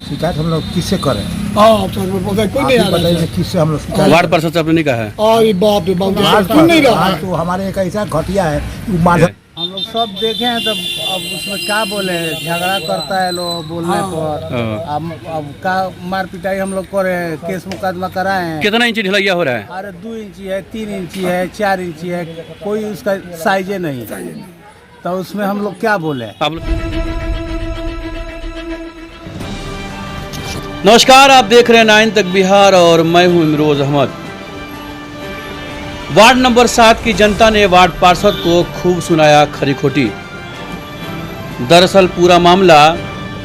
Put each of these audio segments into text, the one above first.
शिकायत हम लोग किससे करें? हाँ तो कोई नहीं आ रहा है। किससे हम लोग शिकायत? वार्ड पार्षद से आपने नहीं कहा है? अरे बाप रे बाप, सुन नहीं रहा है। तो हमारे एक ऐसा घटिया है हम लोग सब देखे हैं, तब अब उसमें क्या बोले, झगड़ा करता है लोग बोलने पर। अब का मार पिटाई हम लोग करे, केस मुकदमा कराए हैं। कितना इंची ढलैया हो रहा है? अरे 2 इंची है, 3 इंची है, 4 इंची है, कोई उसका साइजे नहीं। तो उसमें हम लोग क्या बोले? नमस्कार, आप देख रहे हैं 9 तक बिहार और मैं हूं इमरोज अहमद। वार्ड नंबर 7 की जनता ने वार्ड पार्षद को खूब सुनाया खरी खोटी। दरअसल पूरा मामला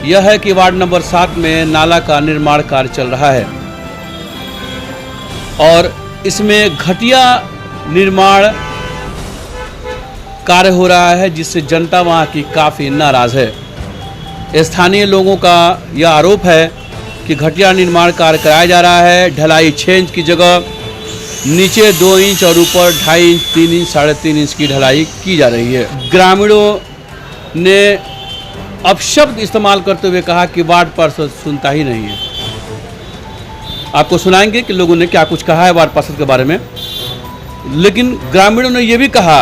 यह है कि वार्ड नंबर 7 में नाला का निर्माण कार्य चल रहा है और इसमें घटिया निर्माण कार्य हो रहा है, जिससे जनता वहां की काफ़ी नाराज़ है। स्थानीय लोगों का यह आरोप है कि घटिया निर्माण कार्य कराया जा रहा है। ढलाई 6 इंच की जगह नीचे 2 इंच और ऊपर 2.5 इंच, 3 इंच, 3.5 इंच की ढलाई की जा रही है। ग्रामीणों ने अपशब्द इस्तेमाल करते हुए कहा कि वार्ड पार्षद सुनता ही नहीं है। आपको सुनाएंगे कि लोगों ने क्या कुछ कहा है वार्ड पार्षद के बारे में। लेकिन ग्रामीणों ने यह भी कहा,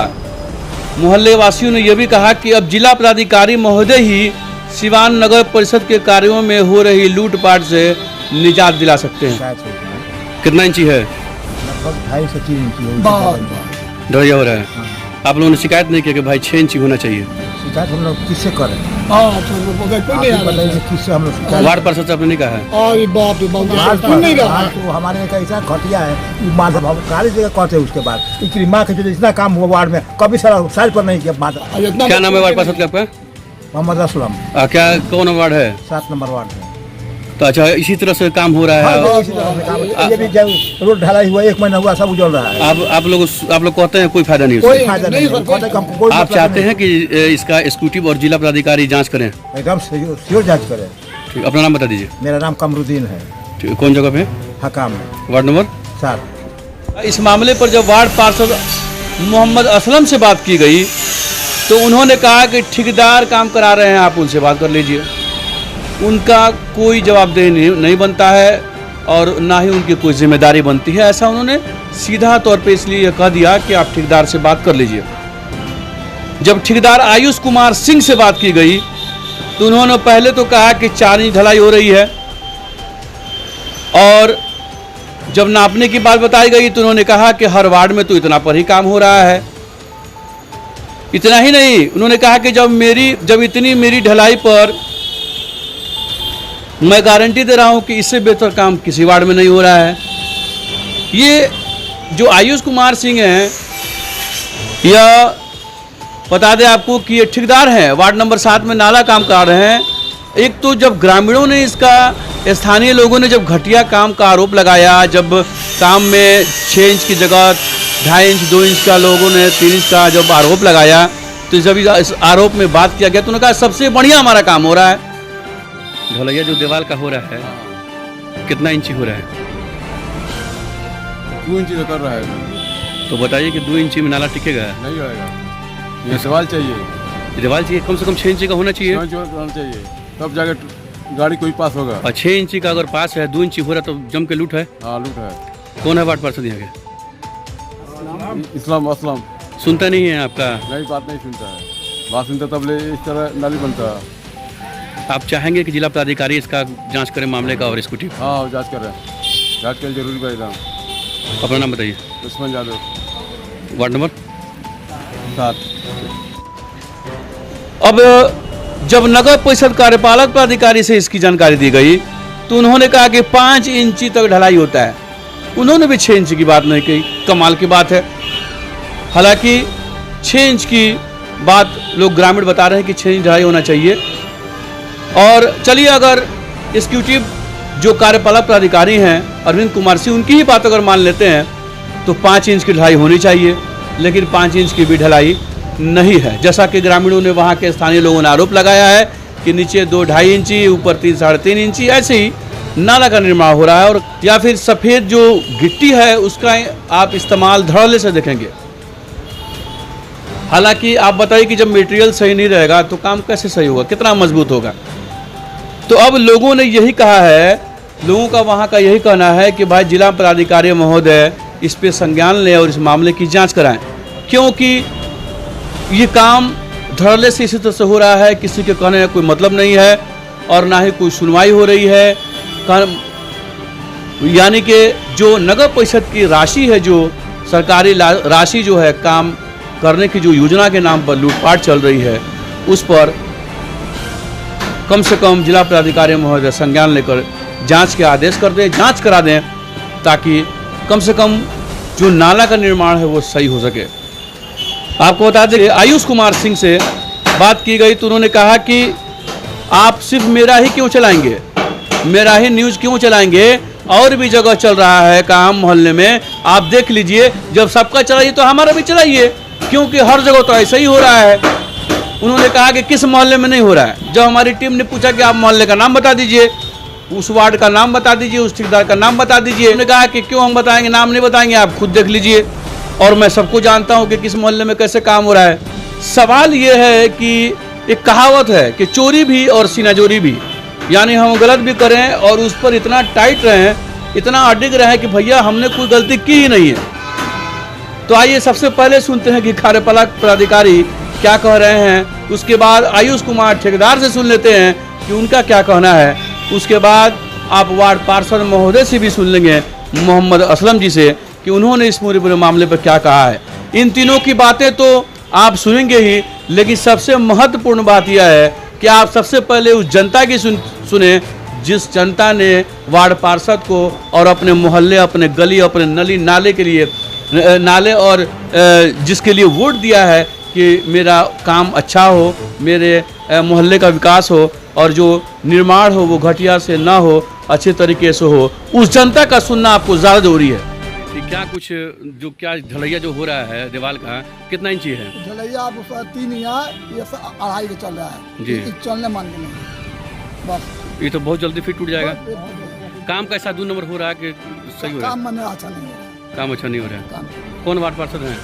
मोहल्ले वासियों ने यह भी कहा कि अब जिला पदाधिकारी महोदय ही सिवान नगर परिषद के कार्यों में हो रही लूटपाट से निजात दिला सकते हैं। कितना इंची है? लगभग 2.5 से 3 इंची ढलैया हो रहा है। आप लोगों ने शिकायत नहीं किया कि भाई 6 इंची होना चाहिए? शिकायत हम लोग किससे करें? हाँ तो कोई नहीं आ रहा है। किससे हम लोग शिकायत? वार्ड पार्षद से आपने नहीं कहा है? अरे बाप रे बाप, सुन नहीं रहा है। तो हमारे एक ऐसा घटिया है, माधव हम काली जगह कहते हैं। उसके बाद इतनी माँ के जो इतना काम हुआ वार्ड में, कभी साल पर नहीं किया माधव। क्या नाम है वार्ड पार्षद का आपका? मोहम्मद असलम। क्या कौन वार्ड है? 7 नंबर वार्ड है। तो अच्छा, इसी तरह से काम हो रहा है। हाँ, इसी तरह से काम है। ये भी जब रोड ढलाई हुआ 1 महीना हुआ, सब उजड़ रहा है। आप लोग कहते हैं कोई फायदा नहीं कोई उससे? फायदा नहीं है। कहते हैं कि हमको कोई आप मतलब चाहते नहीं। हैं कि इसका एग्जीक्यूटिव और जिला पदाधिकारी जांच करें? एकदम श्योर जांच करें। ठीक, अपना नाम बता दीजिए। मेरा नाम कमरुद्दीन है। ठीक, कौन जगह पे? हकाम में, वार्ड नंबर 7। इस मामले पर जब वार्ड पार्षद मोहम्मद असलम से बात की गई तो उन्होंने कहा कि ठेकेदार काम करा रहे हैं, आप उनसे बात कर लीजिए। उनका कोई जवाबदेही नहीं बनता है और ना ही उनकी कोई जिम्मेदारी बनती है। ऐसा उन्होंने सीधा तौर पे इसलिए कह दिया कि आप ठेकेदार से बात कर लीजिए। जब ठेकेदार आयुष कुमार सिंह से बात की गई तो उन्होंने पहले तो कहा कि 4 इंच ढलाई हो रही है और जब नापने की बात बताई गई तो उन्होंने कहा कि हर वार्ड में तो इतना पर ही काम हो रहा है। इतना ही नहीं, उन्होंने कहा कि जब इतनी मेरी ढलाई पर मैं गारंटी दे रहा हूं कि इससे बेहतर काम किसी वार्ड में नहीं हो रहा है। ये जो आयुष कुमार सिंह हैं, यह बता दें आपको कि ये ठेकेदार हैं, वार्ड नंबर 7 में नाला काम करा रहे हैं। एक तो जब ग्रामीणों ने इसका, स्थानीय लोगों ने जब घटिया काम का आरोप लगाया, जब काम में 6 इंच की जगह 2.5 इंच, 2 इंच का लोगों ने 3 इंच का जब आरोप लगाया, तो जब इस आरोप में बात किया गया तो उन्होंने कहा सबसे बढ़िया हमारा काम हो रहा है। ढलैया जो दीवार का हो रहा है कितना इंची हो रहा है? 2 इंची कर रहा है। तो बताइए कि 2 इंची में नाला टिकेगा? नहीं होगा। ये सवाल चाहिए। दीवार चाहिए, कम से कम 6 इंची का होना चाहिए। होना चाहिए, तब जाके गाड़ी कोई पास होगा। और 6 इंची का अगर पास है, 2 इंची हो रहा तो जम के लूट है। हाँ, लूट है। कौन है वार्ड पार्षद यहाँ के? इस्लाम असलम। सुनता नहीं है आपका? नहीं, बात नहीं सुनता है। बात सुनता तब ले इस तरह नाली बनता है। आप चाहेंगे कि जिला पदाधिकारी इसका जांच करें मामले का और एग्जीक्यूटिव? हाँ, जांच कर रहे हैं। जांच कर जरूरी भाई एकदम। अपना नाम बताइए। दुश्मन यादव, वार्ड नंबर 7। अब जब नगर परिषद कार्यपालक पदाधिकारी से इसकी जानकारी दी गई तो उन्होंने कहा कि 5 इंची तक ढलाई होता है। उन्होंने भी 6 इंच की बात नहीं कही। कमाल की बात है। हालांकि 6 इंच की बात लोग ग्रामीण बता रहे हैं कि 6 इंच ढलाई होना चाहिए। और चलिए, अगर एग्जीक्यूटिव जो कार्यपालक पदाधिकारी हैं अरविंद कुमार सिंह, उनकी ही बात अगर मान लेते हैं तो 5 इंच की ढलाई होनी चाहिए, लेकिन 5 इंच की भी ढलाई नहीं है। जैसा कि ग्रामीणों ने, वहाँ के स्थानीय लोगों ने आरोप लगाया है कि नीचे 2-2.5 इंची, ऊपर 3 3.5 इंची ऐसे ही नाला का निर्माण हो रहा है। और या फिर सफ़ेद जो गिट्टी है उसका आप इस्तेमाल धड़ल्ले से देखेंगे। हालांकि आप बताइए कि जब मटेरियल सही नहीं रहेगा तो काम कैसे सही होगा, कितना मजबूत होगा। तो अब लोगों ने यही कहा है, लोगों का वहाँ का यही कहना है कि भाई जिला पदाधिकारी महोदय इस पे संज्ञान लें और इस मामले की जांच कराएं, क्योंकि ये काम धड़ल्ले से इसी तरह से हो रहा है, किसी के कहने का कोई मतलब नहीं है और ना ही कोई सुनवाई हो रही है। यानी कि जो नगर परिषद की राशि है, जो सरकारी राशि जो है काम करने की जो योजना के नाम पर लूटपाट चल रही है, उस पर कम से कम जिला पदाधिकारी महोदय संज्ञान लेकर जांच के आदेश कर दें, जांच करा दें, ताकि कम से कम जो नाला का निर्माण है वो सही हो सके। आपको बता दें, आयुष कुमार सिंह से बात की गई तो उन्होंने कहा कि आप सिर्फ मेरा ही क्यों चलाएंगे, मेरा ही न्यूज़ क्यों चलाएंगे, और भी जगह चल रहा है काम मोहल्ले में, आप देख लीजिए। जब सबका चलाइए तो हमारा भी चलाइए, क्योंकि हर जगह तो ऐसा ही हो रहा है। उन्होंने कहा कि किस मोहल्ले में नहीं हो रहा है। जब हमारी टीम ने पूछा कि आप मोहल्ले का नाम बता दीजिए, उस वार्ड का नाम बता दीजिए, उस ठेकेदार का नाम बता दीजिए, उन्होंने कहा कि क्यों हम बताएंगे, नाम नहीं बताएंगे, आप खुद देख लीजिए और मैं सबको जानता हूँ कि किस मोहल्ले में कैसे काम हो रहा है। सवाल ये है कि एक कहावत है कि चोरी भी और सीनाजोरी भी, यानी हम गलत भी करें और उस पर इतना टाइट रहें, इतना अडिग रहें कि भैया हमने कोई गलती की ही नहीं है। तो आइए सबसे पहले सुनते हैं कि कार्यपालक पदाधिकारी क्या कह रहे हैं, उसके बाद आयुष कुमार ठेकेदार से सुन लेते हैं कि उनका क्या कहना है, उसके बाद आप वार्ड पार्षद महोदय से भी सुन लेंगे, मोहम्मद असलम जी से, कि उन्होंने इस पूरे मामले पर क्या कहा है। इन तीनों की बातें तो आप सुनेंगे ही, लेकिन सबसे महत्वपूर्ण बात यह है कि आप सबसे पहले उस जनता की सुने जिस जनता ने वार्ड पार्षद को और अपने मोहल्ले, अपने गली, अपने नली नाले के लिए नाले और जिसके लिए वोट दिया है कि मेरा काम अच्छा हो, मेरे मोहल्ले का विकास हो और जो निर्माण हो वो घटिया से ना हो, अच्छे तरीके से हो, उस जनता का सुनना आपको ज़्यादा जरूरी है। क्या कुछ जो क्या ढलैया जो हो रहा है दीवार का, कितना इंची है? ढलैया अब 3 या ये 2.5 का चल रहा है जी। चलने मान के नहीं, बस ये तो बहुत जल्दी फिर टूट जाएगा। काम कैसा 2 नंबर हो रहा है कि सही हो रहा है? काम मैंने अच्छा नहीं हो रहा, काम अच्छा नहीं हो रहा है। काम कौन वार्ड पार्षद हैं?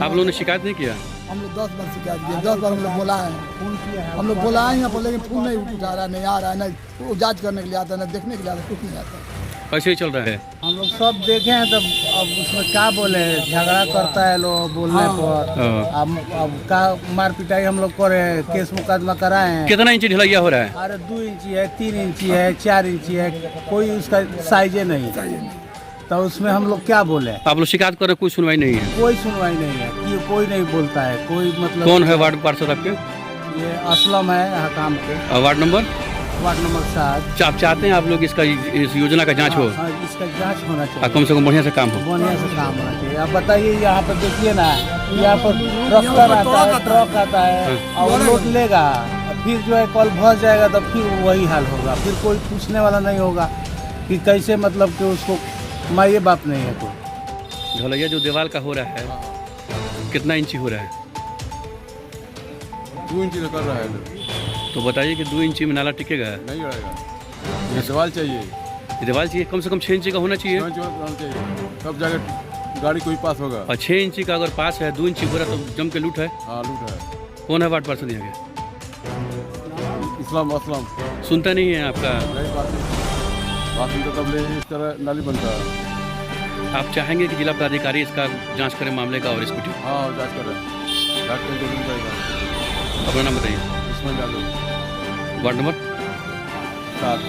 आप लोगों ने शिकायत नहीं किया? हम लोग 10 बार शिकायत किए, 10 बार हम लोग बोला है, हम लोग बोला है यहाँ पर, लेकिन फोन नहीं उठा रहा, नहीं आ रहा है, नहीं वो जांच करने के लिए आता है, नहीं देखने के लिए आता है, कुछ नहीं आता है। ऐसे ही चल रहा है। हम लोग सब देखे हैं, तब अब उसमें क्या बोले, झगड़ा करता है लोग बोलने पर। अब का मार पिटाई हम लोग करे, केस मुकदमा कराए हैं। कितना इंची ढलैया हो रहा है? अरे 2 इंची है, 3 इंची है, 4 इंची है, कोई उसका साइजे नहीं है, तो उसमें हम लोग क्या बोले। आप लोग शिकायत कर रहे, कोई सुनवाई नहीं है? कोई सुनवाई नहीं है, कि कोई नहीं बोलता है, कोई मतलब। कौन है वार्ड पार्षद आपके? ये असलम है यहाँ काम के। Ward number 7। आप चाहते हैं आप लोग इसका इस योजना का जांच हो? हाँ, इसका जांच होना चाहिए, कम से कम बढ़िया से काम हो, बढ़िया से काम होना चाहिए। अब बताइए, यहाँ पर देखिए ना, यहाँ पर ट्रैक्टर आता है, ट्रक आता है और लोड लेगा, फिर जो है कल भस जाएगा तो फिर वही हाल होगा, फिर कोई पूछने वाला नहीं होगा कि कैसे, मतलब कि उसको माँ बाप नहीं है कोई। ढलैया जो दीवार का हो रहा है कितना इंची हो रहा है? 2 इंची तो कर रहा है। तो बताइए कि 2 इंची में नाला टिकेगा? नहीं रहेगा, ये सवाल चाहिए, ये दीवार चाहिए, कम से कम 6 इंची का होना चाहिए, तब जाकर गाड़ी कोई पास होगा। और 6 इंची का अगर पास है, 2 इंची हो रहा तो जम के लूट है। हाँ लूट है। कौन है वार्ड पार्षद यहाँ के? इस्लाम असलम सुनता नहीं है आपका? नहीं बात सुनते तब ले इस तरह नाली बनता है। आप चाहेंगे कि जिला पदाधिकारी इसका जांच करें मामले का और इसको ठीक? हाँ जाँच कर रहे हैं, जाँच करके जरूर करेगा। अपना नाम बताइए। इसमें जाकर वार्ड नंबर 7।